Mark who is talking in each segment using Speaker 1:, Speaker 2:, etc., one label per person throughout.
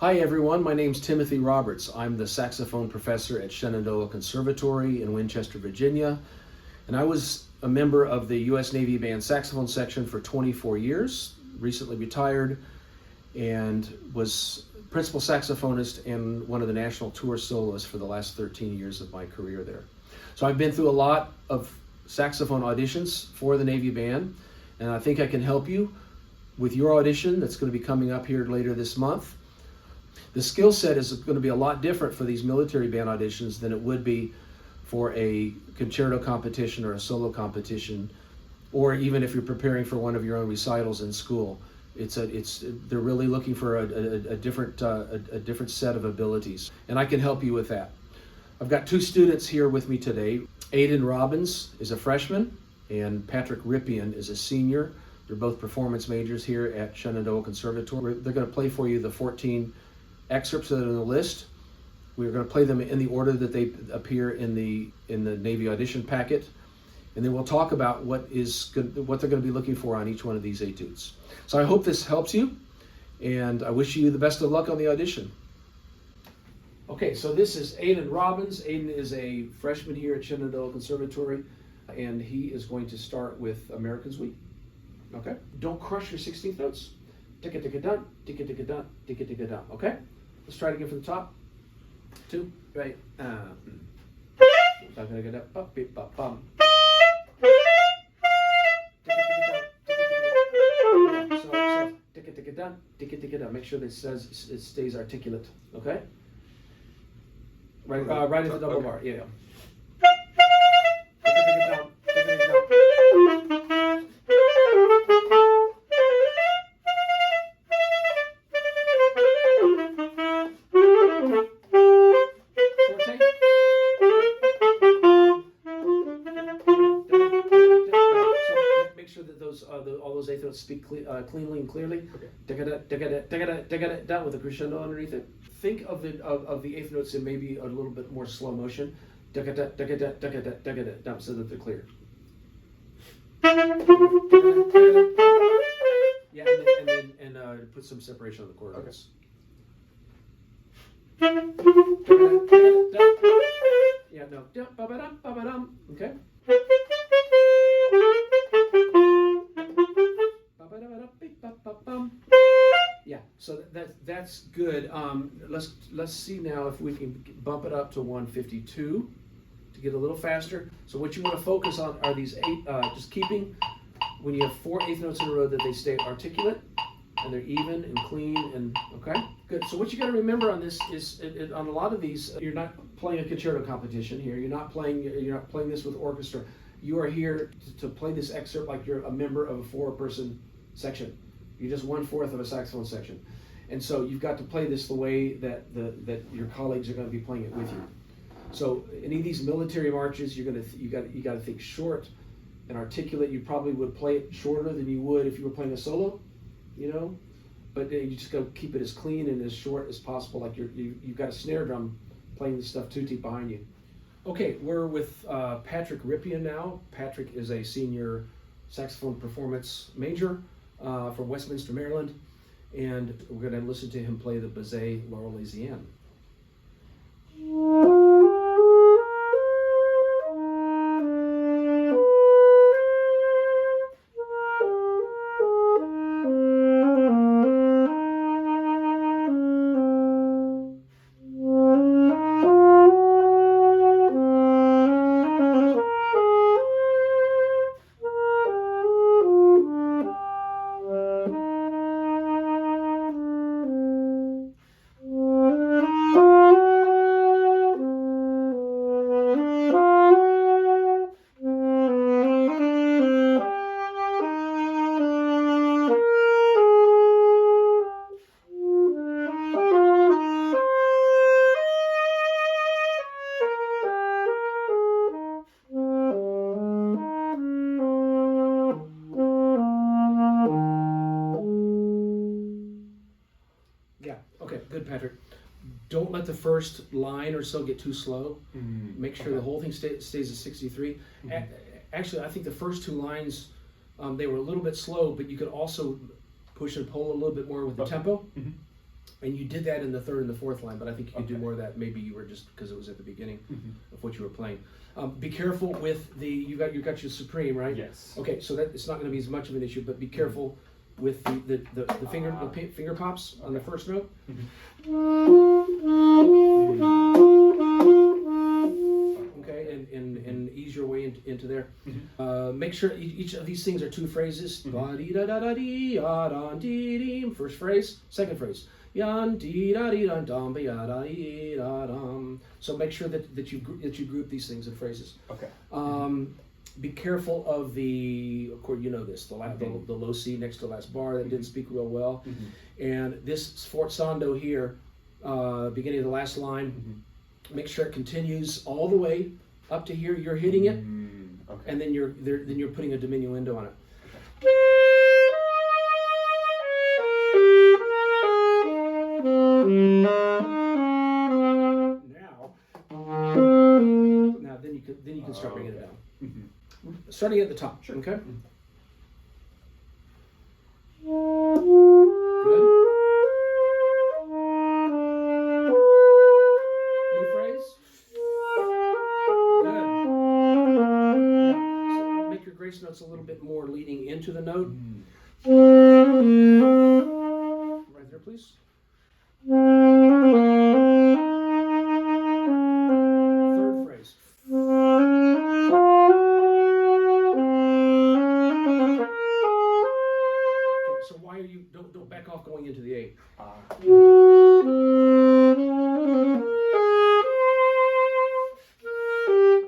Speaker 1: Hi everyone, my name's Timothy Roberts. I'm the saxophone professor at Shenandoah Conservatory in Winchester, Virginia. And I was a member of the U.S. Navy Band saxophone section for 24 years, recently retired, and was principal saxophonist and one of the National Tour Soloists for the last 13 years of my career there. So I've been through a lot of saxophone auditions for the Navy Band, and I think I can help you with your audition that's going to be coming up here later this month. The skill set is going to be a lot different for these military band auditions than it would be for a concerto competition or a solo competition, or even if you're preparing for one of your own recitals in school. They're really looking for a different set of abilities, and I can help you with that. I've got two students here with me today. Aidan Robbins is a freshman, and Patrick Rippian is a senior. They're both performance majors here at Shenandoah Conservatory. They're going to play for you the 14 excerpts that are on the list. We're going to play them in the order that they appear in the Navy audition packet, and then we'll talk about what they're going to be looking for on each one of these etudes. So I hope this helps you, and I wish you the best of luck on the audition. Okay, so this is Aidan Robbins. Aidan is a freshman here at Shenandoah Conservatory, and he is going to start with American Suite. Okay, don't crush your 16th notes. Ticka-ticka-dun, ticka-ticka-dun, ticka-ticka-dun. Okay, let's try it again from the top. 2, right. So ticka-ticka-dun, ticka-ticka-dun. Make sure that it stays articulate. Okay. Right at the double bar. Yeah. All those eighth notes speak cleanly and clearly. Down with a crescendo underneath it. Think of the eighth notes in maybe a little bit more slow motion. Down so that they're clear. Yeah, and then put some separation on the chord notes. Yeah, no. Okay. Yeah, so that's good. Let's see now if we can bump it up to 152 to get a little faster. So what you want to focus on are these just keeping, when you have 4 eighth notes in a row, that they stay articulate and they're even and clean and okay, good. So what you got to remember on this is on a lot of these, you're not playing a concerto competition here. You're not playing this with orchestra. You are here to play this excerpt like you're a member of a 4-person section. You're just 1/4 of a saxophone section, and so you've got to play this the way that your colleagues are going to be playing it with you. So any of these military marches, you got to think short and articulate. You probably would play it shorter than you would if you were playing a solo, But you just got to keep it as clean and as short as possible. Like you've got a snare drum playing this stuff tutti behind you. Okay, we're with Patrick Rippian now. Patrick is a senior saxophone performance major from Westminster, Maryland, and we're going to listen to him play the Bizet L Arlesienne. Good, Patrick. Don't let the first line or so get too slow. Make sure the whole thing stays at 63. Actually, I think the first 2 lines, they were a little bit slow, but you could also push and pull a little bit more with the tempo. And you did that in the third and the fourth line, but I think you could do more of that. Maybe you were just because it was at the beginning of what you were playing. Be careful with the you got your supreme, right?
Speaker 2: Yes.
Speaker 1: Okay, so that it's not going to be as much of an issue, but be careful with the finger pops on the first note. Okay, and ease your way into there. Make sure each of these things are two phrases. First phrase, second phrase. So make sure that you group these things in phrases.
Speaker 2: Okay.
Speaker 1: Be careful of of course you know this, the low C next to the last bar that didn't speak real well, and this sforzando here, beginning of the last line. Make sure it continues all the way up to here. You're hitting it, and then you're putting a diminuendo on it. Now then you can start bringing it down. Starting at the top. Sure. Okay. Good. New phrase. Good. Yeah. So make your grace notes a little bit more leading into the note. Right there, please. Third phrase. Okay, so why are you don't back off going into the A.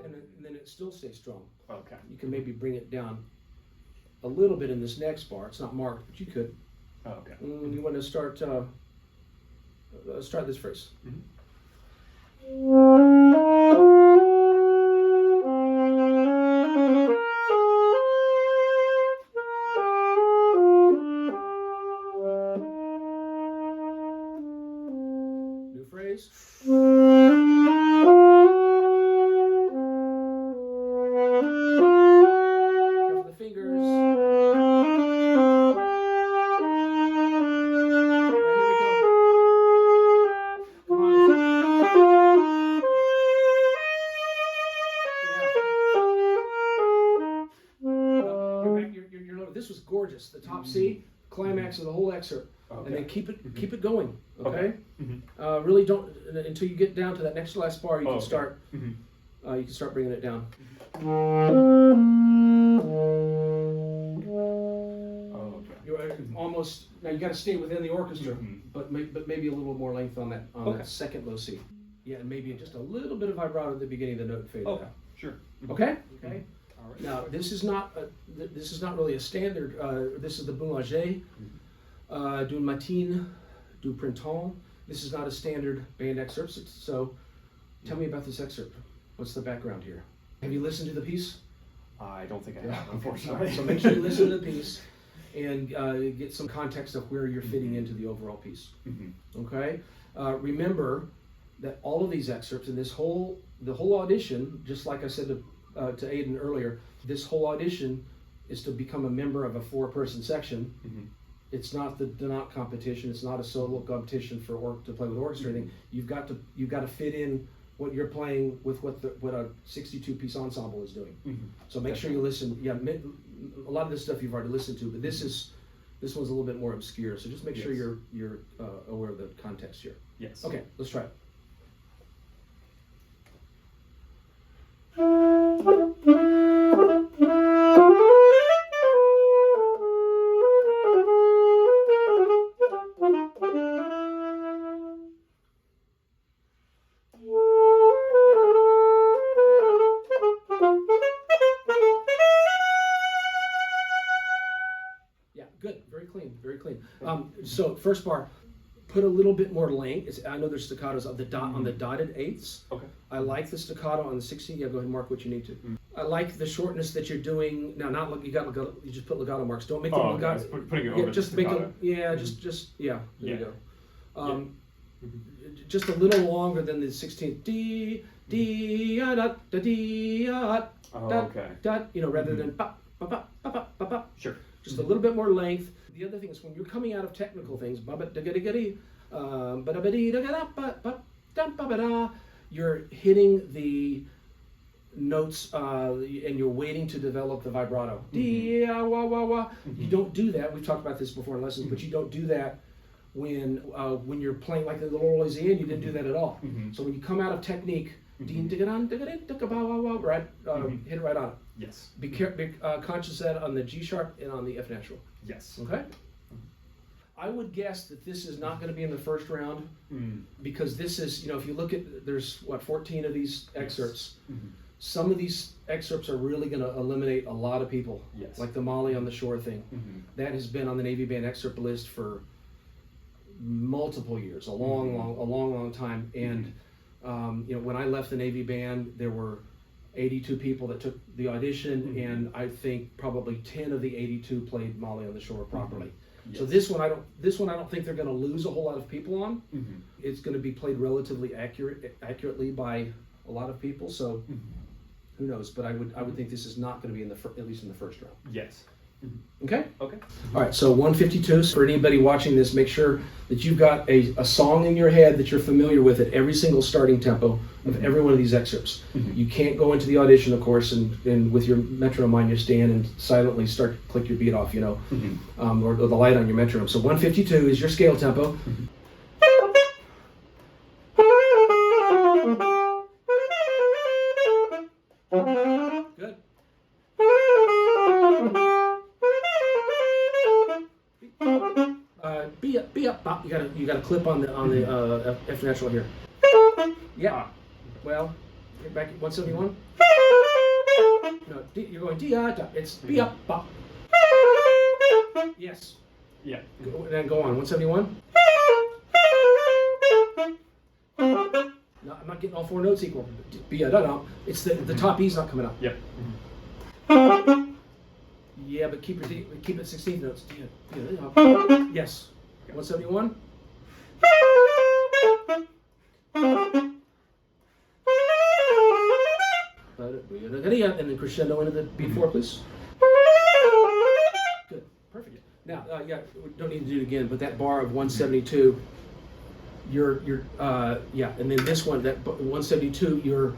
Speaker 1: And then it still stays strong.
Speaker 2: Okay.
Speaker 1: You can maybe bring it down a little bit in this next bar. It's not marked, but you could.
Speaker 2: Okay.
Speaker 1: You want to start this phrase. New phrase. Careful the fingers. This was gorgeous. The top C, climax of the whole excerpt, and then keep it going. Okay. Really don't until you get down to that next to last bar. You can start. You can start bringing it down. You're almost now. You got to stay within the orchestra, but maybe a little more length on that that second low C. Yeah, and maybe just a little bit of vibrato at the beginning of the note fade out.
Speaker 2: Sure.
Speaker 1: Okay. Okay. Now this is not really a standard. This is the Boulanger, du Matin de Printemps. This is not a standard band excerpt. So, tell me about this excerpt. What's the background here? Have you listened to the piece?
Speaker 2: I don't think I have, unfortunately.
Speaker 1: So make sure you listen to the piece and get some context of where you're fitting into the overall piece. Okay. Remember that all of these excerpts and the whole audition, just like I said to Aidan earlier, this whole audition is to become a member of a 4-person section. It's not the not competition. It's not a solo competition to play with orchestra. Anything. You've got to fit in what you're playing with what a 62-piece ensemble is doing. So make sure you listen. Yeah, a lot of this stuff you've already listened to, but this one's a little bit more obscure. So just make sure you're aware of the context here.
Speaker 2: Yes.
Speaker 1: Okay, let's try it. Yeah, good. Very clean. Very clean. So first bar, put a little bit more length. I know there's staccatos of the on the dotted eighths.
Speaker 2: Okay.
Speaker 1: I like the staccato on the 16. Yeah, go ahead and mark what you need to. I like the shortness that you're doing. Now, not you got legato, you just put legato marks. Don't make them legato.
Speaker 2: Putting it over
Speaker 1: just
Speaker 2: the
Speaker 1: make
Speaker 2: staccato.
Speaker 1: There you go. Just a little longer than the 16th. D da da da d da da. Rather than ba ba ba ba ba ba ba.
Speaker 2: Sure.
Speaker 1: Just a little bit more length. The other thing is when you're coming out of technical things, You're hitting the notes and you're waiting to develop the vibrato. You don't do that. We've talked about this before in lessons, but you don't do that when you're playing like the little Arlesienne. You didn't do that at all. So when you come out of technique, right, hit it right on it.
Speaker 2: Yes.
Speaker 1: Be conscious of that on the G sharp and on the F natural.
Speaker 2: Yes.
Speaker 1: Okay. I would guess that this is not going to be in the first round because this is, if you look at, there's 14 of these excerpts. Some of these excerpts are really going to eliminate a lot of people.
Speaker 2: Yes.
Speaker 1: Like the Molly on the Shore thing. That has been on the Navy Band excerpt list for multiple years, a long time. And when I left the Navy Band, there were 82 people that took the audition, and I think probably 10 of the 82 played Molly on the Shore properly. Yes. So this one I don't think they're going to lose a whole lot of people on. It's going to be played relatively accurately by a lot of people. So who knows? But I would think this is not going to be at least in the first round.
Speaker 2: Yes.
Speaker 1: Okay.
Speaker 2: Okay.
Speaker 1: All right. So 152. So for anybody watching this, make sure that you've got a song in your head that you're familiar with at every single starting tempo of every one of these excerpts. You can't go into the audition, of course, and with your metronome on your stand and silently start to click your beat off, or the light on your metronome. So 152 is your scale tempo. Good. B up, bop. You got to clip on the F natural here. Yeah. Well, get back at 171. No, D, you're going D, da. It's B up, bop. Yes.
Speaker 2: Yeah.
Speaker 1: Then go on. 171. No, I'm not getting all four notes equal. B, da, da. It's the top E's not coming up.
Speaker 2: Yep.
Speaker 1: Yeah, but keep it 16th notes. Yes. 171. And then crescendo into the B4, please. Good. Perfect. Now, we don't need to do it again, but that bar of 172, and then this one, that 172, you're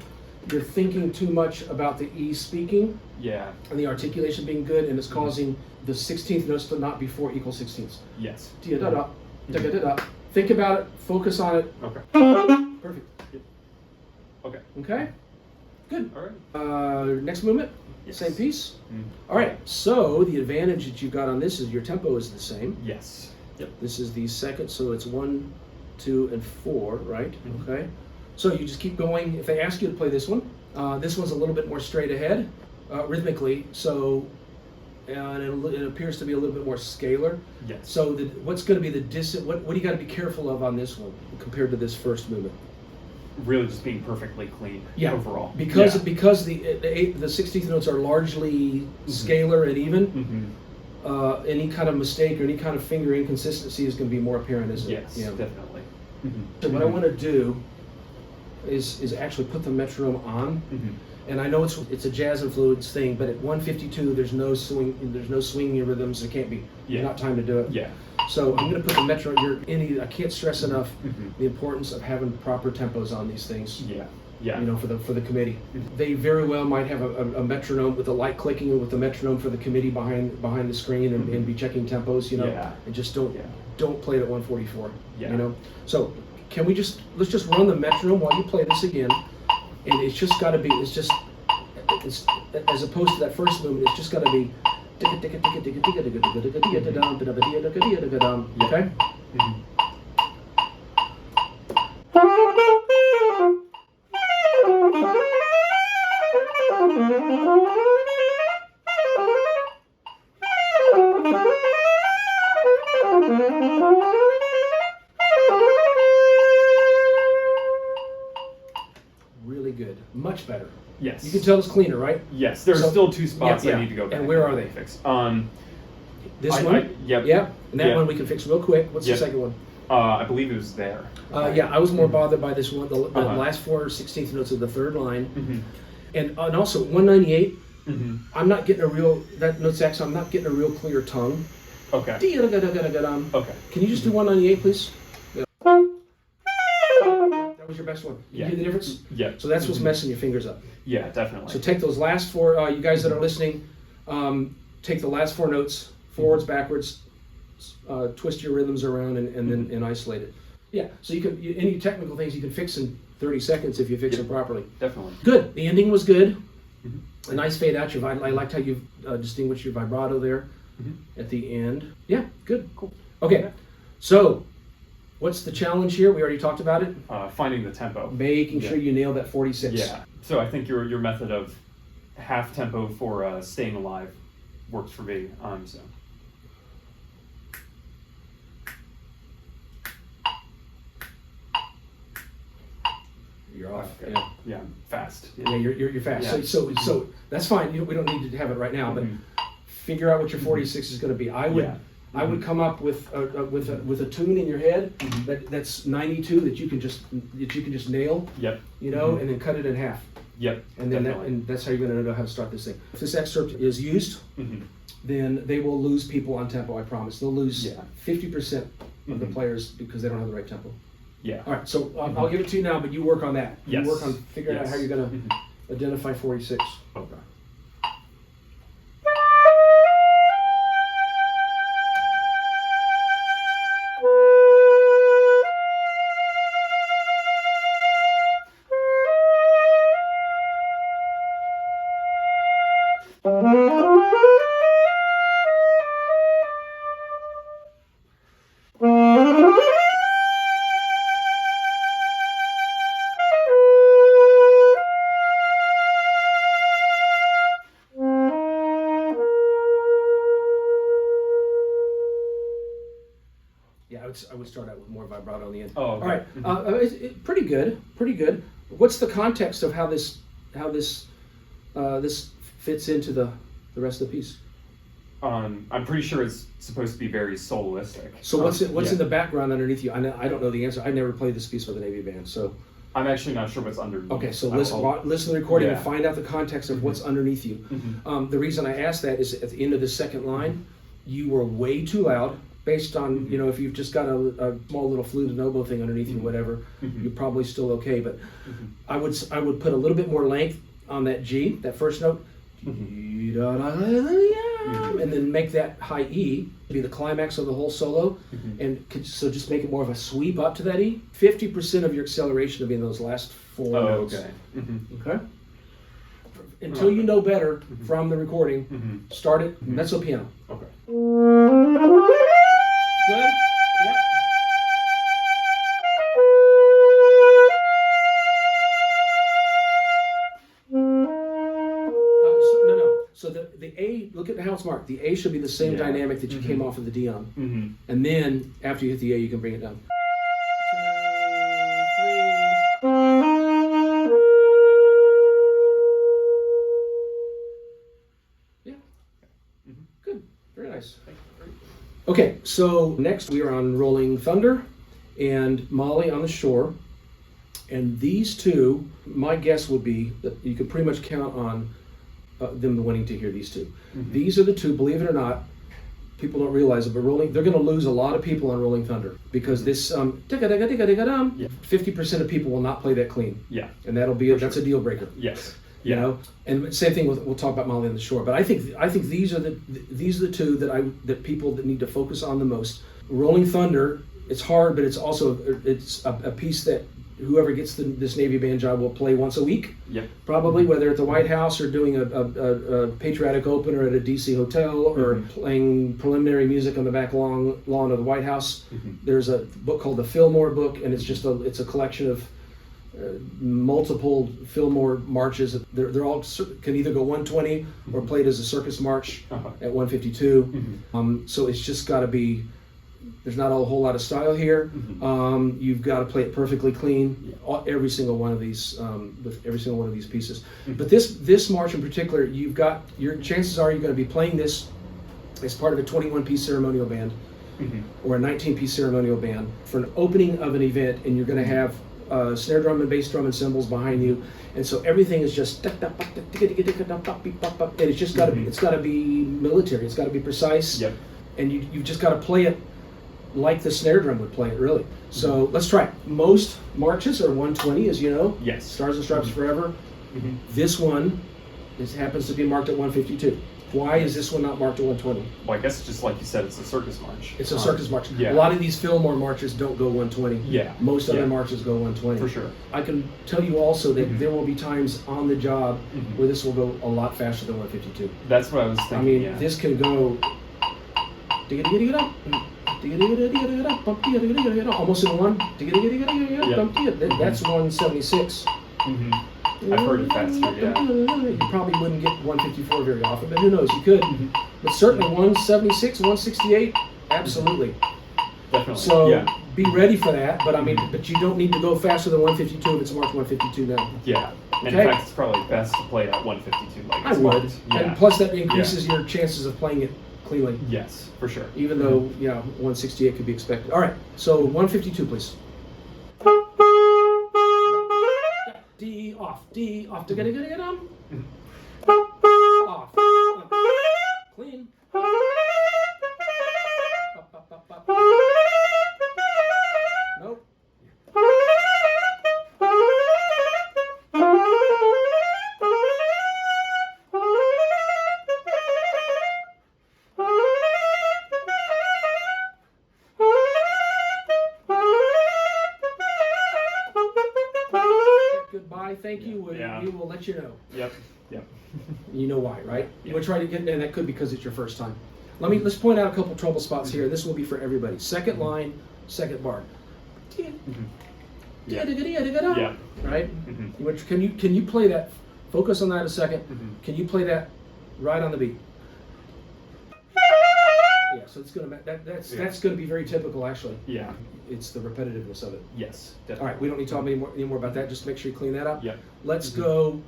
Speaker 1: thinking too much about the E speaking.
Speaker 2: Yeah. And
Speaker 1: the articulation being good, and it's causing the 16th notes to not be 4 equal 16ths.
Speaker 2: Yes.
Speaker 1: Think about it, focus on it.
Speaker 2: Okay.
Speaker 1: Perfect.
Speaker 2: Yep. Okay.
Speaker 1: Okay? Good.
Speaker 2: All right.
Speaker 1: Next movement,
Speaker 2: Yes.
Speaker 1: Same piece. All right, so the advantage that you've got on this is your tempo is the same.
Speaker 2: Yes. Yep.
Speaker 1: This is the second, so it's 1, 2, and 4, right? Okay. So you just keep going. If they ask you to play this one's a little bit more straight ahead, rhythmically, so and it appears to be a little bit more scalar.
Speaker 2: Yes.
Speaker 1: So what's going to be what do you got to be careful of on this one compared to this first movement?
Speaker 2: Really just being perfectly clean overall.
Speaker 1: Because the 16th notes are largely scalar and even. Any kind of mistake or any kind of finger inconsistency is going to be more apparent, isn't it?
Speaker 2: Yes, definitely.
Speaker 1: So what I want to do is actually put the metronome on. And I know it's a jazz influence thing, but at 152 there's no swinging rhythms. There can't be. There's not time to do it.
Speaker 2: Yeah.
Speaker 1: So I'm going to put the metronome. I can't stress enough the importance of having proper tempos on these things.
Speaker 2: Yeah. Yeah.
Speaker 1: For the committee, they very well might have a metronome with a light clicking with the metronome for the committee behind the screen and be checking tempos. And just don't play it at 144.
Speaker 2: Yeah.
Speaker 1: So let's just run the metronome while you play this again. And it's just got to be, it's as opposed to that first movement, it's just got to be, okay? Really good. Much better.
Speaker 2: Yes.
Speaker 1: You can tell it's cleaner, right?
Speaker 2: Yes. There are still two spots I need to go back.
Speaker 1: And where are they?
Speaker 2: Fix.
Speaker 1: This one?
Speaker 2: Yep.
Speaker 1: Yeah. And that one we can fix real quick. What's the second one?
Speaker 2: I believe it was there.
Speaker 1: I was more bothered by this one, the last 4 16th notes of the third line. And also 198, I'm not getting that note saxophone, I'm not getting a real clear tongue.
Speaker 2: Okay.
Speaker 1: Okay. Can you just do 198, please? Yeah. was your best one. You
Speaker 2: Yeah.
Speaker 1: hear the difference?
Speaker 2: Yeah.
Speaker 1: So that's what's messing your fingers up.
Speaker 2: Yeah, definitely.
Speaker 1: So take those last four, you guys that are listening, take the last four notes, forwards, backwards, twist your rhythms around and then isolate it. Yeah, so any technical things you can fix in 30 seconds if you fix them properly.
Speaker 2: Definitely.
Speaker 1: Good, the ending was good.
Speaker 2: Mm-hmm.
Speaker 1: A nice fade out. I liked how you distinguished your vibrato there at the end. Yeah, good.
Speaker 2: Cool.
Speaker 1: Okay, so what's the challenge here? We already talked about it.
Speaker 2: Finding the tempo.
Speaker 1: Making sure you nail that 46.
Speaker 2: Yeah. So I think your method of half tempo for staying alive works for me. So.
Speaker 1: You're off.
Speaker 2: Okay.
Speaker 1: Yeah.
Speaker 2: Yeah, fast.
Speaker 1: Yeah, you're fast.
Speaker 2: Yeah.
Speaker 1: So that's fine. We don't need to have it right now, but figure out what your 46 is going to be. I would come up with a tune in your head that's 92 that you can just nail.
Speaker 2: Yep.
Speaker 1: You know, and then cut it in half.
Speaker 2: Yep.
Speaker 1: And then that's how you're going to know how to start this thing. If this excerpt is used, then they will lose people on tempo. I promise. They'll lose 50% of the players because they don't have the right tempo.
Speaker 2: Yeah.
Speaker 1: All right, so I'll give it to you now, but you work on that.
Speaker 2: Yes.
Speaker 1: You work on figuring out how you're going to identify 46.
Speaker 2: Okay.
Speaker 1: I would start out with more vibrato on the end.
Speaker 2: Oh, okay.
Speaker 1: All right. Pretty good. What's the context of how this fits into the rest of the piece?
Speaker 2: I'm pretty sure it's supposed to be very soloistic.
Speaker 1: So what's in the background underneath you? I don't know the answer. I never played this piece with a Navy band, so.
Speaker 2: I'm actually not sure what's underneath.
Speaker 1: Okay, so listen to the recording and
Speaker 2: Yeah.
Speaker 1: find out the context of what's underneath you. The reason I asked that is at the end of the second line, you were way too loud. Based on, if you've just got a small little flute and oboe thing underneath you, whatever, you're probably still okay. But I would put a little bit more length on that G, that first note, and then make that high E be the climax of the whole solo. So just make it more of a sweep up to that E. 50% of your acceleration will be in those last four notes.
Speaker 2: Okay.
Speaker 1: Okay. Until you know better from the recording, start it mezzo piano.
Speaker 2: Okay.
Speaker 1: Good? Yep. So the A, look at how it's marked. The A should be the same dynamic that you came off of the D on. And then after you hit the A, you can bring it down. 2, 3. Yeah. Good. Very nice. Okay, so next we are on Rolling Thunder and Molly on the Shore. And these two, my guess would be that you could pretty much count on them wanting to hear these two. These are the two, believe it or not, people don't realize it, but they're going to lose a lot of people on Rolling Thunder because this 50% of people will not play that clean.
Speaker 2: Yeah.
Speaker 1: And that's a deal breaker.
Speaker 2: Yes.
Speaker 1: You know, and same thing we'll talk about Molly on the Shore. But I think these are the two that people that need to focus on the most. Rolling Thunder, it's hard, but it's also a piece that whoever gets this Navy band job will play once a week.
Speaker 2: Yep.
Speaker 1: Probably, whether at the White House or doing a patriotic opener at a DC hotel or playing preliminary music on the back lawn of the White House. There's a book called the Fillmore Book, and it's a collection of multiple Fillmore marches. They're all can either go 120 or played as a circus march at 152. So it's just got to be. There's not a whole lot of style here. You've got to play it perfectly clean. Every single one of these with every single one of these pieces. But this march in particular, your chances are you're going to be playing this as part of a 21-piece ceremonial band or a 19-piece ceremonial band for an opening of an event, and you're going to have snare drum and bass drum and cymbals behind you, and so everything is just and it's just got to be military. It's got to be precise, and you've just got to play it like the snare drum would play it, really. So let's try it. Most marches are 120, as you know.
Speaker 2: Yes.
Speaker 1: Stars and Stripes Forever.
Speaker 2: Mhm.
Speaker 1: This one happens to be marked at 152. Why is this one not marked at 120?
Speaker 2: Well, I guess just like you said, it's a circus march.
Speaker 1: It's a circus march.
Speaker 2: Yeah.
Speaker 1: A lot of these Fillmore marches don't go 120.
Speaker 2: Yeah.
Speaker 1: Most other marches go 120.
Speaker 2: For sure.
Speaker 1: I can tell you also that there will be times on the job where this will go a lot faster than 152.
Speaker 2: That's what I was thinking.
Speaker 1: I mean,
Speaker 2: yeah.
Speaker 1: this can go almost in one. That's 176.
Speaker 2: I've heard it faster, yeah.
Speaker 1: You probably wouldn't get 154 very often, but who knows? You could. But certainly 176, 168, absolutely.
Speaker 2: Definitely.
Speaker 1: So
Speaker 2: yeah.
Speaker 1: be ready for that. But I mean, but you don't need to go faster than 152 if it's marked 152 now.
Speaker 2: Yeah. And
Speaker 1: Okay?
Speaker 2: in fact, it's probably best to play at 152. Like
Speaker 1: I
Speaker 2: it's
Speaker 1: would.
Speaker 2: marked. Yeah.
Speaker 1: And plus that increases your chances of playing it cleanly.
Speaker 2: Yes, for sure.
Speaker 1: Even though, 168 could be expected. All right, so 152, please. D off, off, off, clean. Up. Nope. Goodbye, thank you. We will let you know.
Speaker 2: Yep.
Speaker 1: You know why, right?
Speaker 2: Yeah.
Speaker 1: We'll try to get, and that could be because it's your first time. Let's point out a couple trouble spots here. This will be for everybody. Second line, second bar.
Speaker 2: Yeah.
Speaker 1: Right?
Speaker 2: Mhm.
Speaker 1: Can you play that? Focus on that a second. Can you play that right on the beat? Yeah. So it's gonna that's gonna be very typical actually.
Speaker 2: Yeah.
Speaker 1: It's the repetitiveness of it.
Speaker 2: Yes. Definitely.
Speaker 1: All right. We don't need to talk any more about that. Just make sure you clean that up.
Speaker 2: Yep.
Speaker 1: Let's go.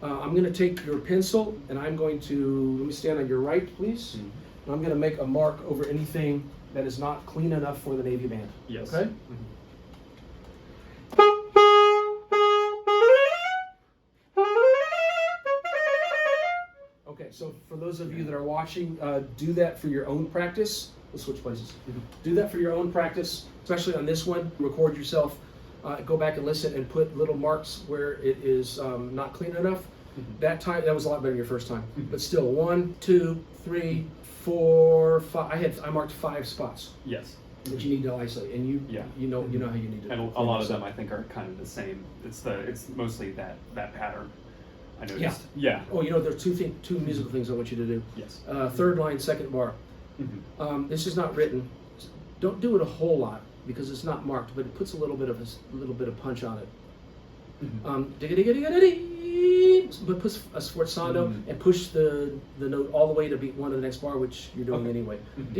Speaker 1: I'm going to take your pencil and I'm going to, let me stand on your right, please. And I'm going to make a mark over anything that is not clean enough for the Navy Band.
Speaker 2: Yes.
Speaker 1: Okay? Okay, so for those of you that are watching, do that for your own practice. Let's switch places. Do that for your own practice, especially on this one. Record yourself. Go back and listen and put little marks where it is not clean enough. That was a lot better than your first time. But still, 1, 2, 3, 4, 5. I marked 5 spots
Speaker 2: Yes.
Speaker 1: that you need to isolate, and you know how you need to.
Speaker 2: And a lot of them, I think, are kind of the same. It's mostly that pattern. I noticed. Yeah.
Speaker 1: Oh, there's two musical things I want you to do.
Speaker 2: Yes.
Speaker 1: Third line, second bar. This is not written. Don't do it a whole lot because it's not marked, but it puts a little bit of punch on it. But push a sforzando and push the note all the way to beat 1 of the next bar, which you're doing anyway. And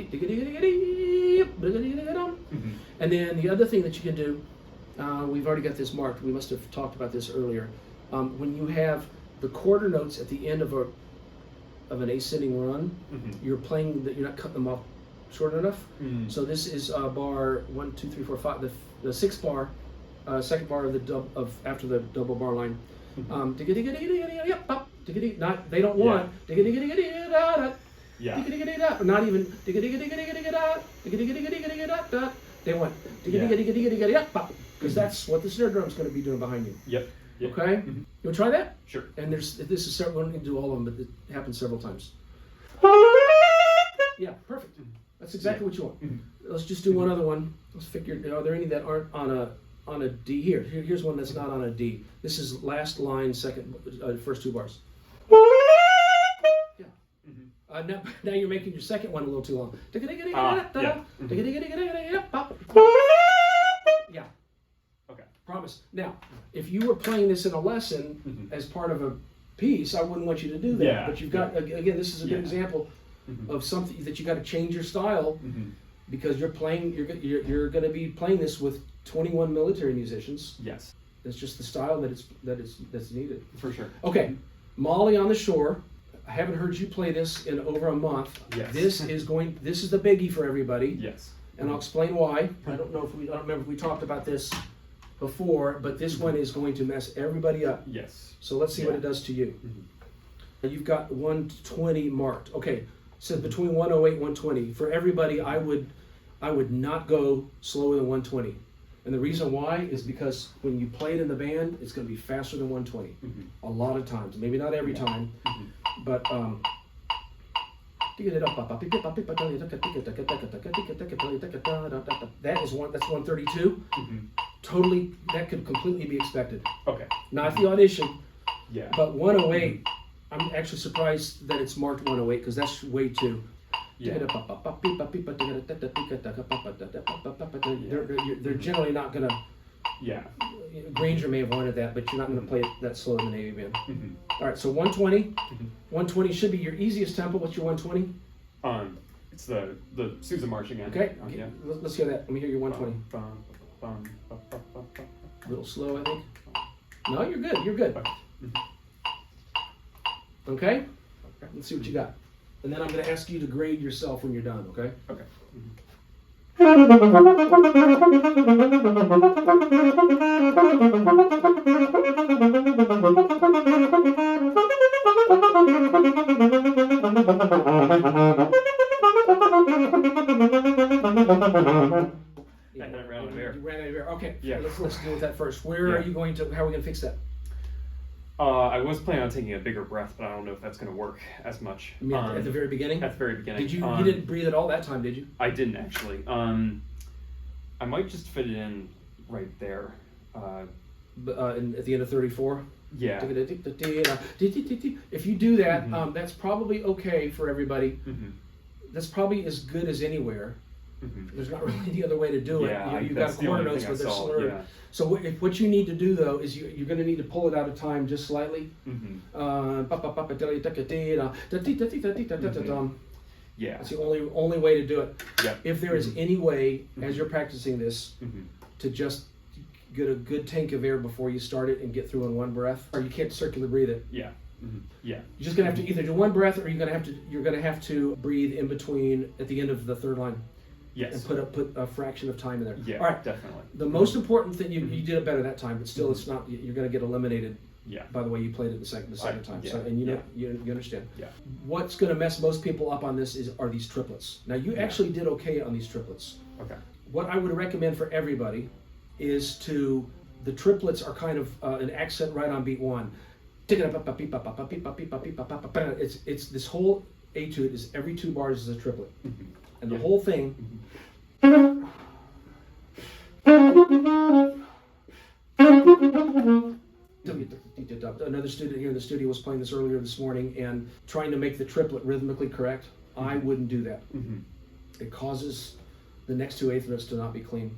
Speaker 1: then the other thing that you can do, we've already got this marked. We must have talked about this earlier. When you have the quarter notes at the end of an ascending run, you're playing that you're not cutting them off short enough. So this is bar 1, 2, 3, 4, 5, the 6th bar, second bar of after the double bar line. Not they don't want not even they want because that's what the snare drum's going to be doing behind you.
Speaker 2: Yep.
Speaker 1: Okay, you want to try that?
Speaker 2: Sure.
Speaker 1: And this is several. We don't need to do all of them, but it happens several times. Yeah, perfect. That's exactly what you want. Let's just do one other one. Let's figure. Are there any that aren't on a D? Here's one that's not on a D. This is last line, first 2 bars. Yeah. Now you're making your second one a little too long. Yeah.
Speaker 2: Okay.
Speaker 1: Promise. Now, if you were playing this in a lesson as part of a piece, I wouldn't want you to do that.
Speaker 2: Yeah.
Speaker 1: But you've got again, this is a good example of something that you got to change your style because you're playing. You're going to be playing this with 21 military musicians.
Speaker 2: Yes.
Speaker 1: It's just the style that's needed.
Speaker 2: For sure.
Speaker 1: Okay, Molly on the Shore. I haven't heard you play this in over a month.
Speaker 2: Yes.
Speaker 1: This is the biggie for everybody.
Speaker 2: Yes.
Speaker 1: And I'll explain why. I don't remember if we talked about this before, but this one is going to mess everybody up.
Speaker 2: Yes.
Speaker 1: So let's see what it does to you. You've got 120 marked. Okay, so between 108 and 120. For everybody, I I would not go slower than 120. And the reason why is because when you play it in the band, it's going to be faster than 120. A lot of times, maybe not every time, but that's 132. Totally, that could completely be expected.
Speaker 2: Okay.
Speaker 1: Not the audition,
Speaker 2: Yeah.
Speaker 1: but 108. I'm actually surprised that it's marked 108 because that's way too.
Speaker 2: Yeah.
Speaker 1: They're generally not gonna.
Speaker 2: Yeah.
Speaker 1: Granger may have wanted that, but you're not gonna play it that slow in the Navy band. All right, so 120. 120 should be your easiest tempo. What's your 120?
Speaker 2: It's the Sousa march again.
Speaker 1: Okay.
Speaker 2: Yeah.
Speaker 1: Let's hear that. Let me hear your 120. A little slow, I think. No, you're good. You're good. Okay. Let's see what you got. And then I'm going to ask you to grade yourself when you're done. Okay.
Speaker 2: Okay. And then round of air.
Speaker 1: You ran out of air. Okay.
Speaker 2: Yeah.
Speaker 1: Let's deal with that first. Where are you going to? How are we going to fix that?
Speaker 2: I was planning on taking a bigger breath, but I don't know if that's going to work as much.
Speaker 1: You mean at the very beginning?
Speaker 2: At the very beginning.
Speaker 1: Did you? You didn't breathe at all that time, did you?
Speaker 2: I didn't actually. I might just fit it in right there.
Speaker 1: At the end of 34.
Speaker 2: Yeah.
Speaker 1: If you do that, that's probably okay for everybody. That's probably as good as anywhere. There's not really any other way to do it.
Speaker 2: Yeah,
Speaker 1: you've got quarter notes, but they're slurred.
Speaker 2: Yeah.
Speaker 1: So what you need to do though is you're going to need to pull it out of time just slightly.
Speaker 2: Yeah.
Speaker 1: That's the only way to do it.
Speaker 2: Yep.
Speaker 1: If there is any way, as you're practicing this, to just get a good tank of air before you start it and get through in one breath, or you can't circular breathe it.
Speaker 2: Yeah. Yeah.
Speaker 1: You're just gonna have to either do one breath, or you're gonna have to breathe in between at the end of the third line.
Speaker 2: Yes.
Speaker 1: And put a fraction of time in there.
Speaker 2: Yeah.
Speaker 1: All right.
Speaker 2: Definitely.
Speaker 1: The most important thing, you did it better that time, but still, it's not. You're gonna get eliminated.
Speaker 2: Yeah.
Speaker 1: By the way you played it the second time.
Speaker 2: Yeah.
Speaker 1: So, and you understand.
Speaker 2: Yeah.
Speaker 1: What's gonna mess most people up on this are these triplets. Now you actually did okay on these triplets.
Speaker 2: Okay.
Speaker 1: What I would recommend for everybody is the triplets are kind of an accent right on beat one. It's this whole etude is every 2 bars is a triplet, and the whole thing. Another student here in the studio was playing this earlier this morning and trying to make the triplet rhythmically correct. I wouldn't do that. It causes the next 2 eighth notes to not be clean.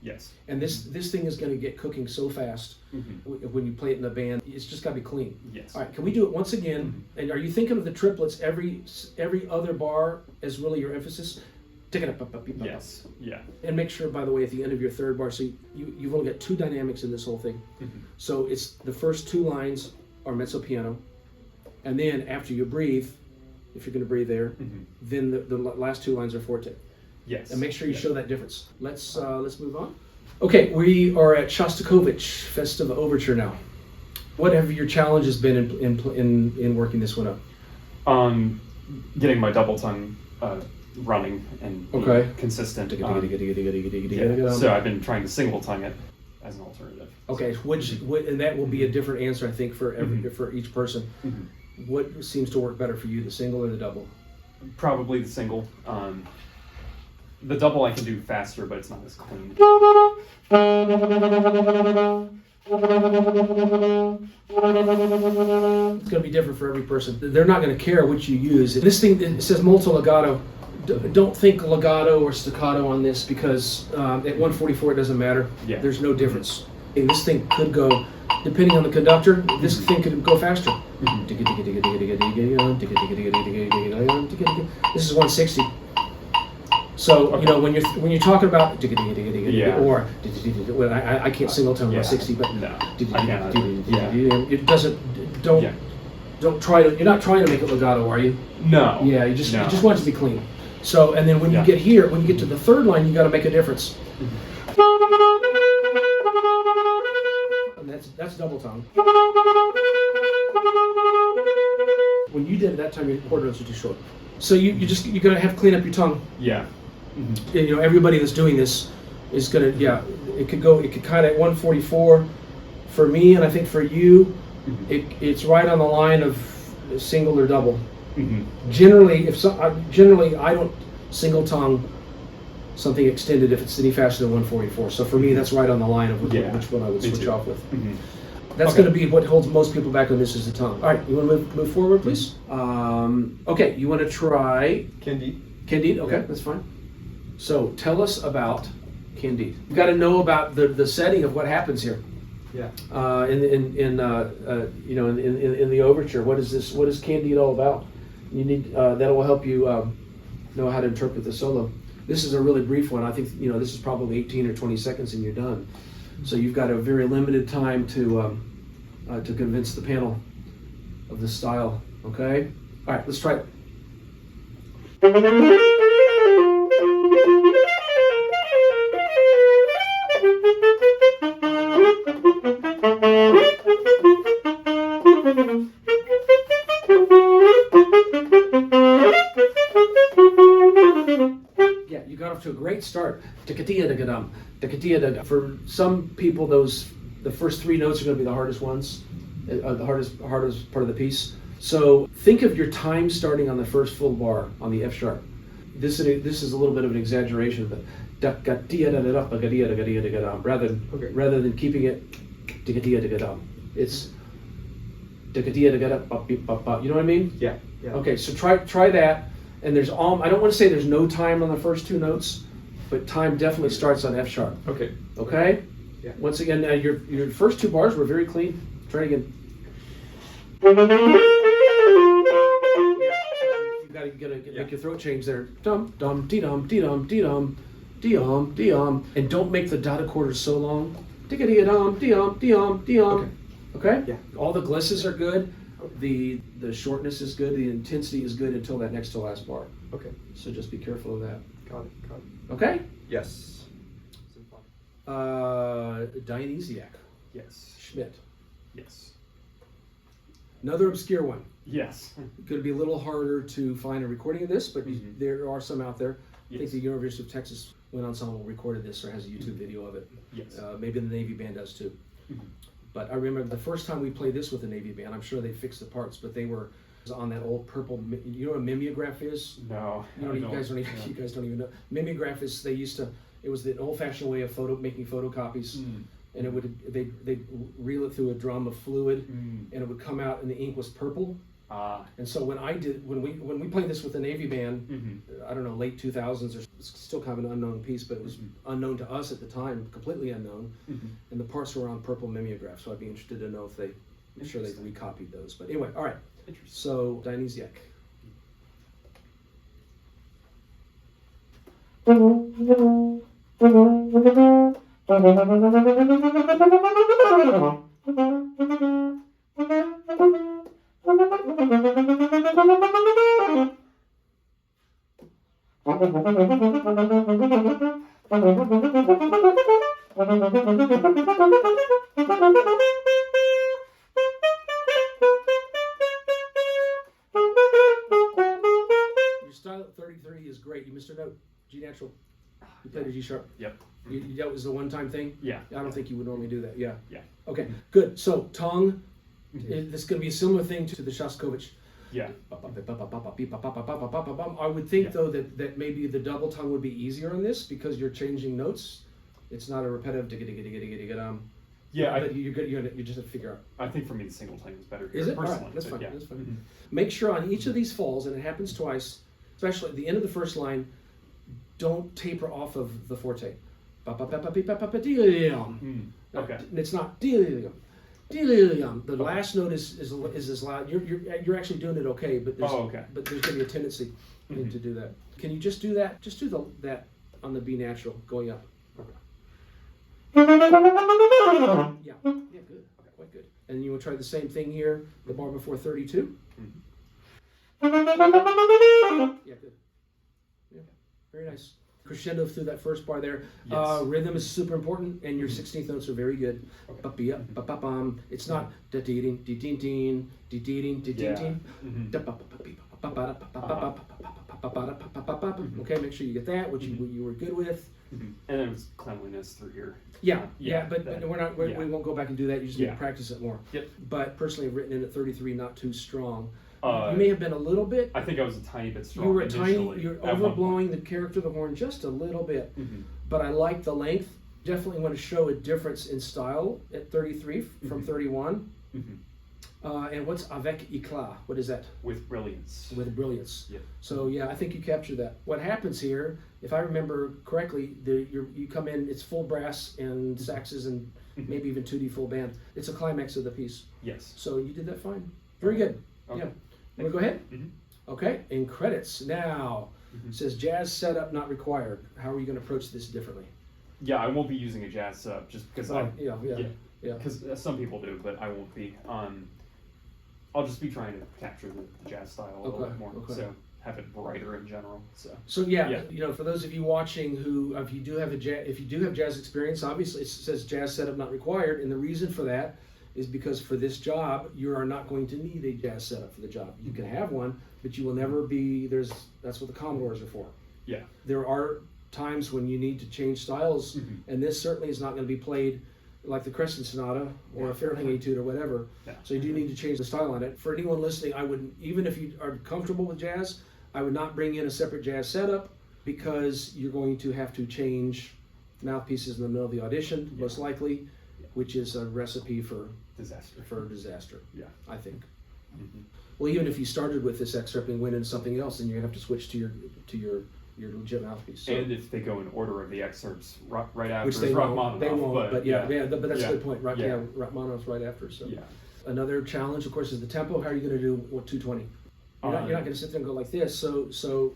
Speaker 2: Yes.
Speaker 1: And this thing is going to get cooking so fast when you play it in the band. It's just got to be clean.
Speaker 2: Yes.
Speaker 1: All right, can we do it once again? And are you thinking of the triplets every other bar as really your emphasis?
Speaker 2: Yes. Yeah.
Speaker 1: And make sure, by the way, at the end of your third bar, so you've only got 2 dynamics in this whole thing. So it's the first 2 lines are mezzo piano, and then after you breathe, if you're going to breathe there, then the last 2 lines are forte.
Speaker 2: Yes.
Speaker 1: And make sure you show that difference. Let's move on. Okay, we are at Shostakovich Festive Overture now. What have your challenges been in working this one up?
Speaker 2: Getting my double tongue running and being consistent. So I've been trying to single tongue it as an alternative.
Speaker 1: Okay, and that will be a different answer, I think, for each person. What seems to work better for you, the single or the double?
Speaker 2: Probably the single. The double I can do faster, but it's not as clean.
Speaker 1: It's going to be different for every person. They're not going to care which you use. This thing, it says molto legato. Don't think legato or staccato on this because at 144 it doesn't matter.
Speaker 2: Yeah.
Speaker 1: There's no difference. And this thing could go, depending on the conductor, this thing could go faster. This is 160. So when you're talking about or I can't single tone 160, but it doesn't. Don't try to. You're not trying to make it legato, are you?
Speaker 2: No.
Speaker 1: Yeah, you just want it to be clean. So and then when you get here, when you get to the third line, you got to make a difference. And that's double tongue. When you did it that time, your quarter notes were too short. So you're gonna have to clean up your tongue.
Speaker 2: Yeah.
Speaker 1: You know, everybody that's doing this is gonna, it could kind of at 144 for me, and I think for you, it's right on the line of single or double. Generally, generally I don't single tongue something extended if it's any faster than 144. So for me, that's right on the line of which one I would switch off with. That's going to be what holds most people back on this is the tongue. All right, you want to move forward, please? Okay, you want to try
Speaker 3: Candide.
Speaker 1: Candide. Okay, that's fine. So tell us about Candide. You've got to know about the setting of what happens here.
Speaker 3: Yeah.
Speaker 1: In the overture, what is this? What is Candide all about? You need that will help you know how to interpret the solo. This is a really brief one. I think this is probably 18 or 20 seconds and you're done. So you've got a very limited time to convince the panel of the style. Okay. All right. Let's try it. To a great start. For some people, the first three notes are going to be the hardest ones, the hardest part of the piece. So think of your time starting on the first full bar on the F sharp. This is a little bit of an exaggeration, but rather than keeping it, it's you know what I mean?
Speaker 3: Yeah.
Speaker 1: Okay, so try that. And I don't want to say there's no time on the first two notes, but time definitely starts on F sharp.
Speaker 3: Okay.
Speaker 1: Okay?
Speaker 3: Yeah.
Speaker 1: Once again, your first two bars were very clean. Try it again. You gotta make your throat change there. Dum dum dee dum dee dum dee dum dee dum dee dum, and don't make the dotted quarters so long. Dee dum dee dum dee dum dee dum. Okay?
Speaker 3: Yeah.
Speaker 1: All the glisses are good. The shortness is good, the intensity is good until that next to last bar.
Speaker 3: Okay.
Speaker 1: So just be careful of that.
Speaker 3: Got it.
Speaker 1: Okay?
Speaker 3: Yes. Symphonic.
Speaker 1: Dionysiac.
Speaker 2: Yes.
Speaker 1: Schmitt.
Speaker 2: Yes.
Speaker 1: Another obscure one.
Speaker 2: Yes.
Speaker 1: Going to be a little harder to find a recording of this, but there are some out there. I think the University of Texas Wind Ensemble recorded this or has a YouTube video of it.
Speaker 2: Yes.
Speaker 1: Maybe the Navy Band does too. But I remember the first time we played this with the Navy Band, I'm sure they fixed the parts, but they were on that old purple, you know what a mimeograph is?
Speaker 2: No.
Speaker 1: You guys don't even know. Mimeograph is, it was the old-fashioned way of making photocopies. And they'd reel it through a drum of fluid, and it would come out and the ink was purple. And so when we played this with the Navy Band, I don't know, late 2000s, or it's still kind of an unknown piece, but it was unknown to us at the time, completely unknown. And the parts were on purple mimeograph, so I'd be interested to know if I'm sure they've recopied those. But anyway, all right. So Dionysiac. Your style at 33 is great. You missed a note. G natural. You played a G sharp.
Speaker 2: Yep.
Speaker 1: That was a one-time thing?
Speaker 2: Yeah.
Speaker 1: I don't think you would normally do that. Yeah.
Speaker 2: Yeah.
Speaker 1: Okay, good. So tongue, this is going to be a similar thing to the Shostakovich.
Speaker 2: Yeah.
Speaker 1: I would think though that maybe the double tongue would be easier on this because you're changing notes. It's not a repetitive
Speaker 2: Yeah.
Speaker 1: But you just have to figure out.
Speaker 2: I think for me the single tongue is better here.
Speaker 1: Is it?
Speaker 2: Personally,
Speaker 1: All right, that's fine.
Speaker 2: Yeah.
Speaker 1: That's fine. Make sure on each of these falls, and it happens twice, especially at the end of the first line, don't taper off of the forte.
Speaker 2: Okay.
Speaker 1: It's not the last note is as loud. You're actually doing it okay, but there's going to be a tendency to do that. Can you just do that? Just do that on the B natural going up. Yeah, good. Quite good. And you will try the same thing here, the bar before 32. Yeah, good. Yeah, very nice. Crescendo through that first bar there.
Speaker 2: Yes.
Speaker 1: Rhythm is super important, and your 16th notes are very good.
Speaker 2: Okay.
Speaker 1: It's not da-dee-ding, dee-ding-ding, dee-ding-ding, dee-ding-ding. Okay, make sure you get that, what you were good with.
Speaker 2: And then it's cleanliness through here.
Speaker 1: But we won't go back and do that. You just need to practice it more.
Speaker 2: Yep.
Speaker 1: But personally, I've written in at 33, not too strong. You may have been a little bit.
Speaker 2: I think I was a tiny bit strong.
Speaker 1: You were
Speaker 2: initially,
Speaker 1: you're overblowing the character of the horn just a little bit. But I like the length. Definitely want to show a difference in style at 33 from 31. And what's avec éclat? What is that?
Speaker 2: With brilliance.
Speaker 1: With brilliance.
Speaker 2: Yep.
Speaker 1: So yeah, I think you captured that. What happens here, if I remember correctly, you come in, it's full brass and saxes and maybe even 2D full band. It's a climax of the piece.
Speaker 2: Yes.
Speaker 1: So you did that fine. Very good.
Speaker 2: Okay.
Speaker 1: Yeah. Want to go ahead? Okay. Incredits. Now, it says jazz setup not required. How are you going to approach this differently?
Speaker 2: Yeah, I won't be using a jazz setup just because
Speaker 1: Yeah.
Speaker 2: Because some people do, but I won't be. I'll just be trying to capture the jazz style a little bit more. So have it brighter in general. So
Speaker 1: yeah, for those of you watching who, if you do have jazz experience, obviously it says jazz setup not required, and the reason for that is because for this job you are not going to need a jazz setup for the job. You can have one, but you will never be. That's what the Commodores are for.
Speaker 2: Yeah.
Speaker 1: There are times when you need to change styles, and this certainly is not going to be played like the Crescent Sonata or a Fairing Etude or whatever.
Speaker 2: Yeah.
Speaker 1: So you do need to change the style on it. For anyone listening, I wouldn't, even if you are comfortable with jazz, I would not bring in a separate jazz setup because you're going to have to change mouthpieces in the middle of the audition, most likely, which is a recipe for disaster. Yeah, I think. Well, even if you started with this excerpt and went into something else, then you're gonna have to switch to your legit mouthpiece. So,
Speaker 2: and if they go in order of the excerpts, right after
Speaker 1: which
Speaker 2: is
Speaker 1: they
Speaker 2: Rachmaninoff.
Speaker 1: won't, but that's a good point.
Speaker 2: Yeah.
Speaker 1: Rachmaninoff's right after. So
Speaker 2: Yeah.
Speaker 1: Another challenge, of course, is the tempo. How are you going to do 220? You're not going to sit there and go like this. So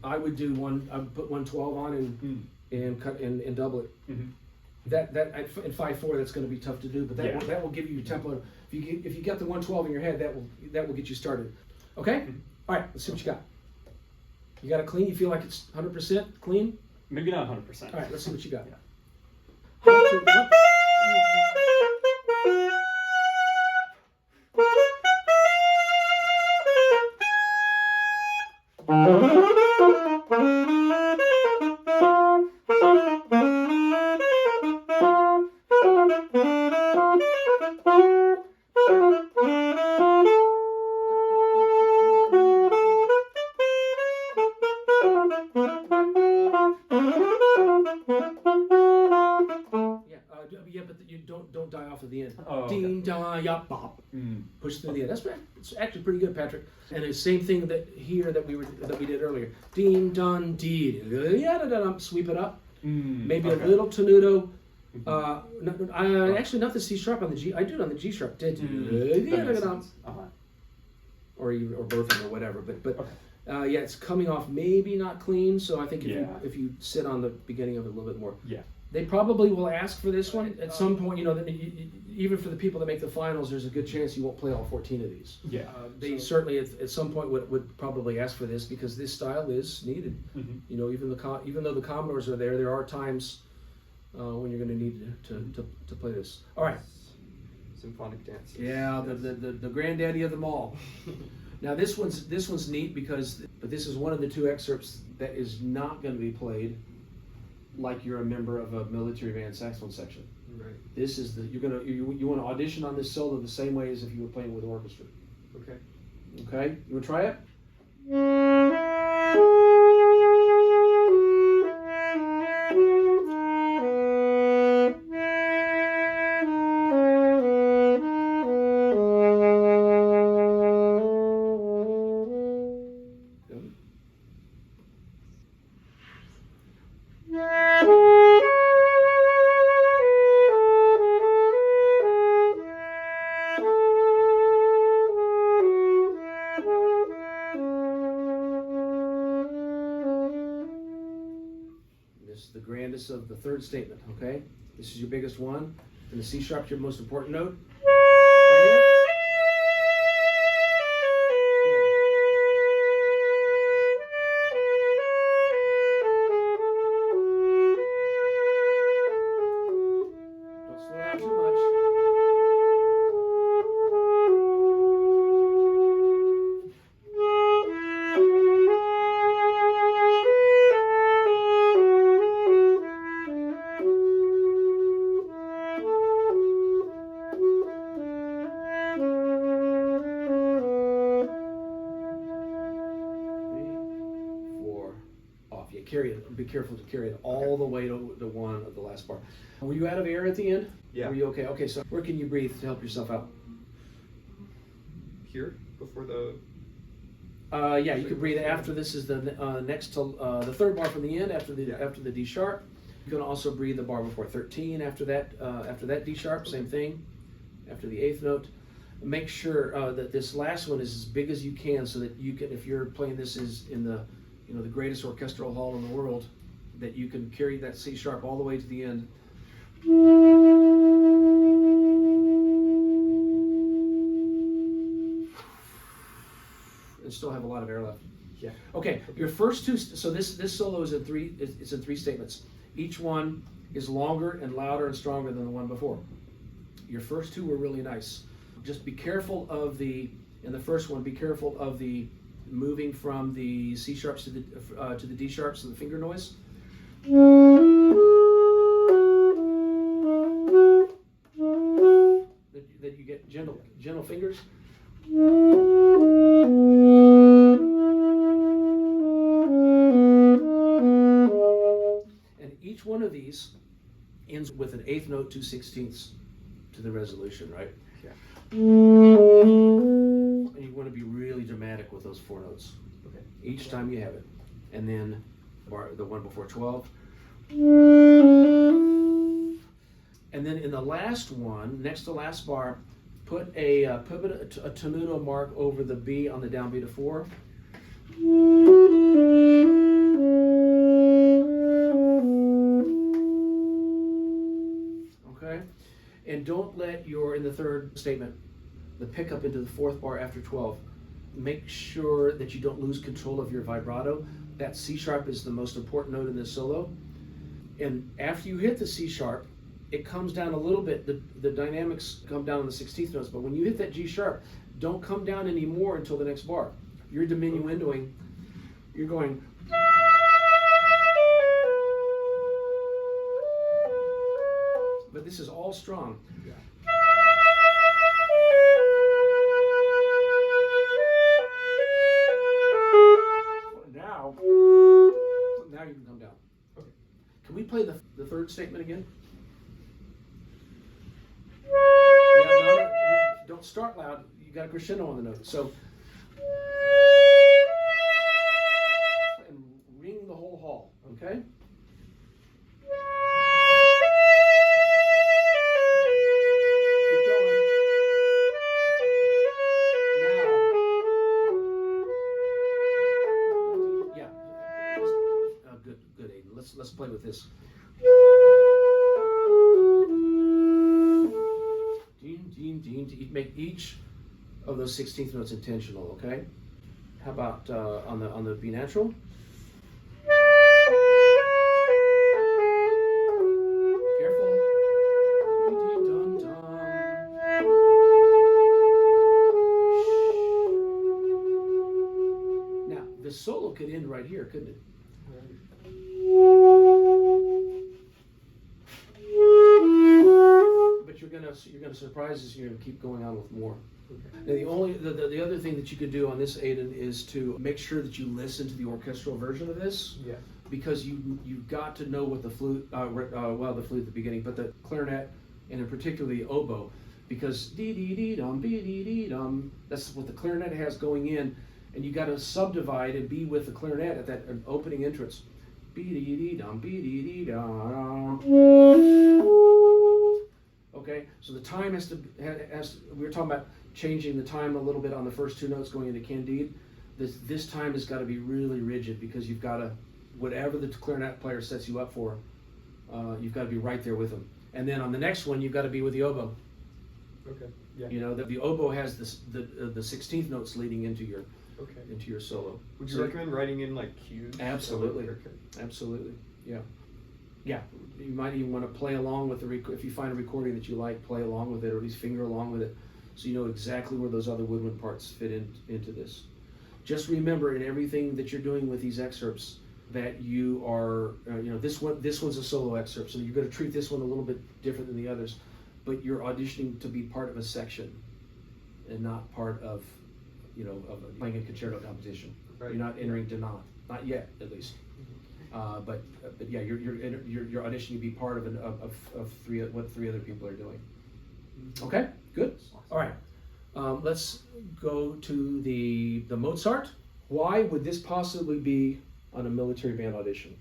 Speaker 1: I would do I would put 112 on and cut and double it. That in 5/4 that's going to be tough to do, but that will give you your tempo. If you get the 112 in your head, that will get you started. Okay. All right. Let's see what you got. You got it clean? You feel like it's 100% clean?
Speaker 2: Maybe not 100%.
Speaker 1: All right, let's see what you got. But you don't die off at the end. Ding dong ya bop. Push through the end. It's actually pretty good, Patrick. And the same thing that we did earlier. Ding dong dee. Sweep it up. Maybe a little tenuto. Actually, not the C sharp on the G. I do it on the G sharp. Or both of them or whatever. But it's coming off maybe not clean. So I think if you sit on the beginning of it a little bit more.
Speaker 2: Yeah.
Speaker 1: They probably will ask for this one at some point. Even for the people that make the finals, there's a good chance you won't play all 14 of these.
Speaker 2: Yeah.
Speaker 1: They certainly at some point would probably ask for this because this style is needed. Even though the Commodores are there are times when you're going to need to play this. All right.
Speaker 3: Symphonic dance.
Speaker 1: Yeah, the granddaddy of them all. Now this one's neat but this is one of the two excerpts that is not going to be played like you're a member of a military band saxophone section.
Speaker 3: Right.
Speaker 1: This is you want to audition on this solo the same way as if you were playing with orchestra.
Speaker 3: Okay.
Speaker 1: Okay, you want to try it? The grandest of the third statement, okay? This is your biggest one, and the C sharp's your most important note. Right here. Don't slow down too much. carry it. Be careful to carry it all the way to the one of the last bar. Were you out of air at the end?
Speaker 3: Yeah.
Speaker 1: Were you okay? Okay, so where can you breathe to help yourself out?
Speaker 3: Here, before the...
Speaker 1: Yeah, you can breathe after this is the next to the third bar from the end after the D sharp. You can also breathe the bar before 13 after that D sharp, same thing. After the eighth note, make sure that this last one is as big as you can, so that you can, if you're playing this is in the the greatest orchestral hall in the world, that you can carry that C sharp all the way to the end. And still have a lot of air left.
Speaker 3: Yeah.
Speaker 1: Okay, your first two. So this solo is in three. It's in three statements. Each one is longer and louder and stronger than the one before. Your first two were really nice. Just be careful of in the first one. Be careful of the moving from the C sharps to the D sharps and the finger noise. That you get gentle fingers. And each one of these ends with an eighth note, 2/16 to the resolution, right?
Speaker 3: Yeah.
Speaker 1: And you want to be really dramatic with those four notes.
Speaker 3: Okay.
Speaker 1: Each time you have it. And then the one before 12. And then in the last one, next to last bar, put a tenuto mark over the B on the downbeat of 4. Okay? And don't let in the third statement, the pickup into the fourth bar after 12. Make sure that you don't lose control of your vibrato. That C sharp is the most important note in this solo. And after you hit the C sharp, it comes down a little bit. The dynamics come down on the 16th notes, but when you hit that G sharp, don't come down anymore until the next bar. You're diminuendoing. You're going. But this is all strong.
Speaker 3: Yeah.
Speaker 1: Now you can come down.
Speaker 3: Okay.
Speaker 1: Can we play the third statement again? Yeah, no, don't start loud. You got a crescendo on the note. So, and ring the whole hall. Okay. Keep going. Now. Yeah. Good, Aiden. Let's play with this. Make each of those 16th notes intentional, okay? How about on the B natural? Careful. Now, the solo could end right here, couldn't it? You're gonna surprise us. You're gonna keep going on with more. Okay. Now the other thing that you could do on this, Aiden, is to make sure that you listen to the orchestral version of this.
Speaker 3: Yeah.
Speaker 1: Because you've got to know what the flute, the flute at the beginning, but the clarinet and in particular the oboe, because dee dee dee dum dee dee dee dum. That's what the clarinet has going in, and you got to subdivide and be with the clarinet at that opening entrance. Be dee dee dum be dee dee dum. Okay, so the time has to, we were talking about changing the time a little bit on the first two notes going into Candide. This time has got to be really rigid, because you've got to, whatever the clarinet player sets you up for, you've got to be right there with them. And then on the next one, you've got to be with the oboe.
Speaker 3: Okay. Yeah.
Speaker 1: You know, the oboe has the 16th notes leading into your solo.
Speaker 3: Would you recommend writing in like cues?
Speaker 1: Absolutely. Absolutely. Yeah. Yeah, you might even want to play along with if you find a recording that you like, play along with it, or at least finger along with it, so you know exactly where those other woodwind parts fit into this. Just remember in everything that you're doing with these excerpts that you are, this one's a solo excerpt, so you're going to treat this one a little bit different than the others, but you're auditioning to be part of a section and not part of, of playing a concerto competition. Right. You're not entering not yet, at least. But yeah, your audition, you be part of three other people are doing. Okay, good. All right, let's go to the Mozart. Why would this possibly be on a military band audition?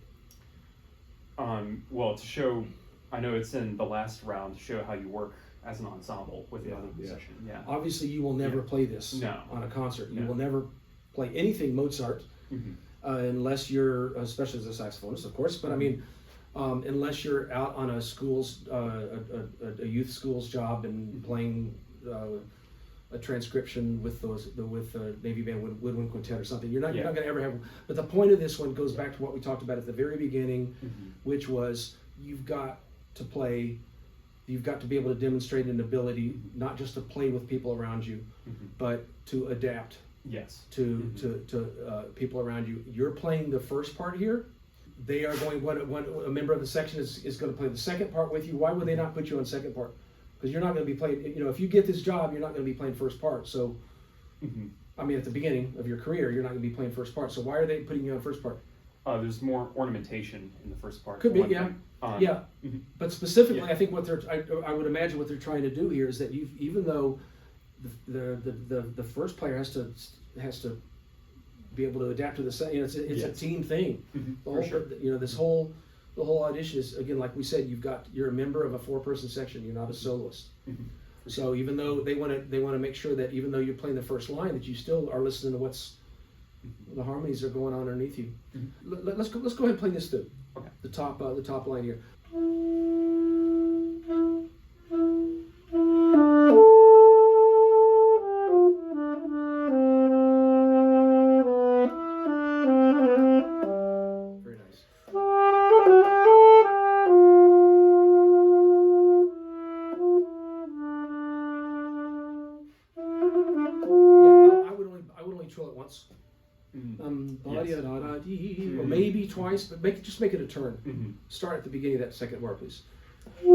Speaker 2: Well, to show, I know it's in the last round, to show how you work as an ensemble with the other musician. Yeah.
Speaker 1: Obviously, you will never play this on a concert. You will never play anything Mozart unless you're, especially as a saxophonist, of course. But I mean, unless you're out on a school's, a youth school's job and playing a transcription with Navy Band Woodwind Quintet or something. You're not going to ever have. But the point of this one goes back to what we talked about at the very beginning, which was you've got to play. You've got to be able to demonstrate an ability not just to play with people around you, but to adapt.
Speaker 2: Yes.
Speaker 1: To people around you. You're playing the first part here. They are going. A member of the section is going to play the second part with you. Why would they not put you on second part? Because you're not going to be playing, if you get this job, you're not going to be playing first part. So, I mean, at the beginning of your career, you're not going to be playing first part. So why are they putting you on first part?
Speaker 2: There's more ornamentation in the first part.
Speaker 1: Could be, yeah. But specifically, I think I would imagine what they're trying to do here is that even though the first player has to be able to adapt to the second, it's a team thing. The whole audition is, again, like we said, you're a member of a 4-person section. You're not a soloist. So even though they want to make sure that even though you're playing the first line, that you still are listening to what's the harmonies are going on underneath you. Let's go ahead and play this through.
Speaker 2: Okay.
Speaker 1: The top line here. Or maybe twice, but just make it a turn. Start at the beginning of that second bar, please. Yeah,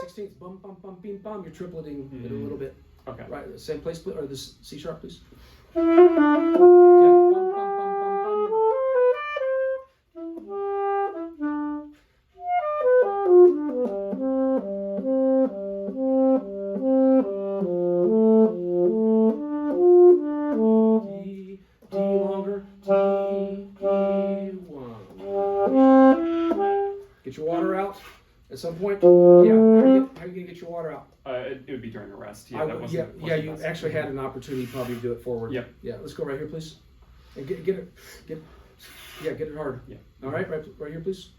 Speaker 1: 16th, bum bum bum bim bum. You're tripleting it a little bit.
Speaker 2: Okay. Right,
Speaker 1: same place, or this C sharp, please. Get your water out at some point. Yeah, how are you going to get your water out?
Speaker 2: It would be during a rest. Yeah,
Speaker 1: you actually had an opportunity probably to do it forward.
Speaker 2: Yep.
Speaker 1: Yeah, let's go right here, please. And get it hard.
Speaker 2: Yeah.
Speaker 1: All right, right here, please.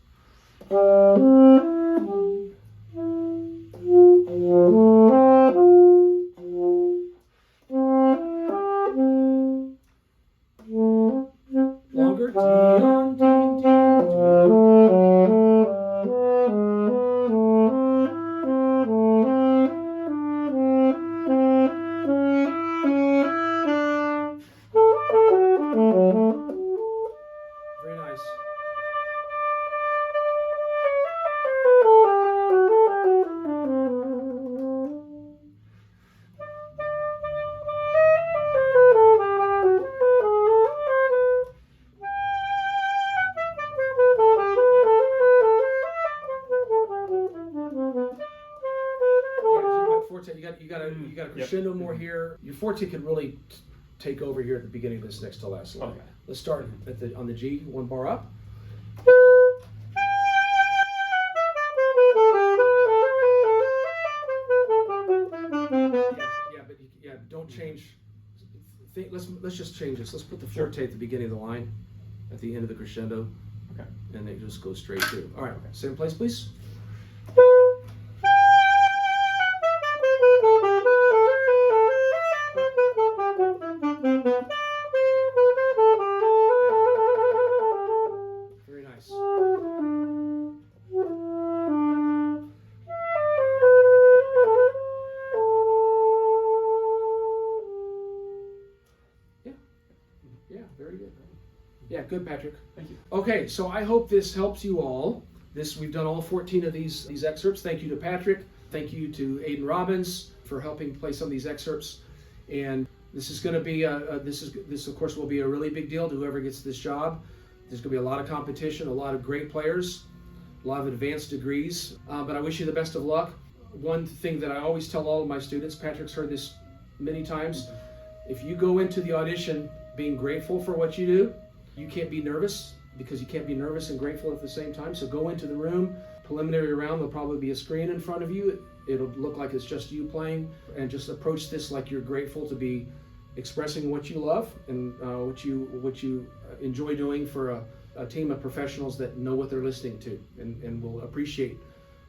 Speaker 1: Longer. Very nice. You got a crescendo more here. Your forte could really take over here at the beginning of this next to last line.
Speaker 2: Okay.
Speaker 1: Let's start on the G, one bar up. Don't change. Let's just change this. Let's put the forte at the beginning of the line, at the end of the crescendo.
Speaker 2: Okay.
Speaker 1: And then just go straight through. All right. Same place, please. Very nice. Yeah, very good. Yeah, good, Patrick.
Speaker 2: Thank you.
Speaker 1: Okay, so I hope this helps you all. We've done all 14 of these excerpts. Thank you to Patrick. Thank you to Aidan Robbins for helping play some of these excerpts. And This is going to be this of course will be a really big deal to whoever gets this job. There's going to be a lot of competition, a lot of great players, a lot of advanced degrees. But I wish you the best of luck. One thing that I always tell all of my students, Patrick's heard this many times, if you go into the audition being grateful for what you do, you can't be nervous, because you can't be nervous and grateful at the same time. So go into the room, preliminary round, there'll probably be a screen in front of you. It'll look like it's just you playing, and just approach this like you're grateful to be expressing what you love and what you enjoy doing for a team of professionals that know what they're listening to and will appreciate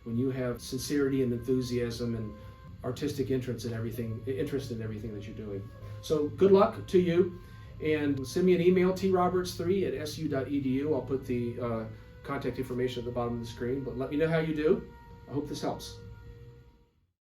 Speaker 1: when you have sincerity and enthusiasm and artistic interest in everything that you're doing. So good luck to you, and send me an email, troberts3@su.edu. I'll put the contact information at the bottom of the screen, but let me know how you do. I hope this helps.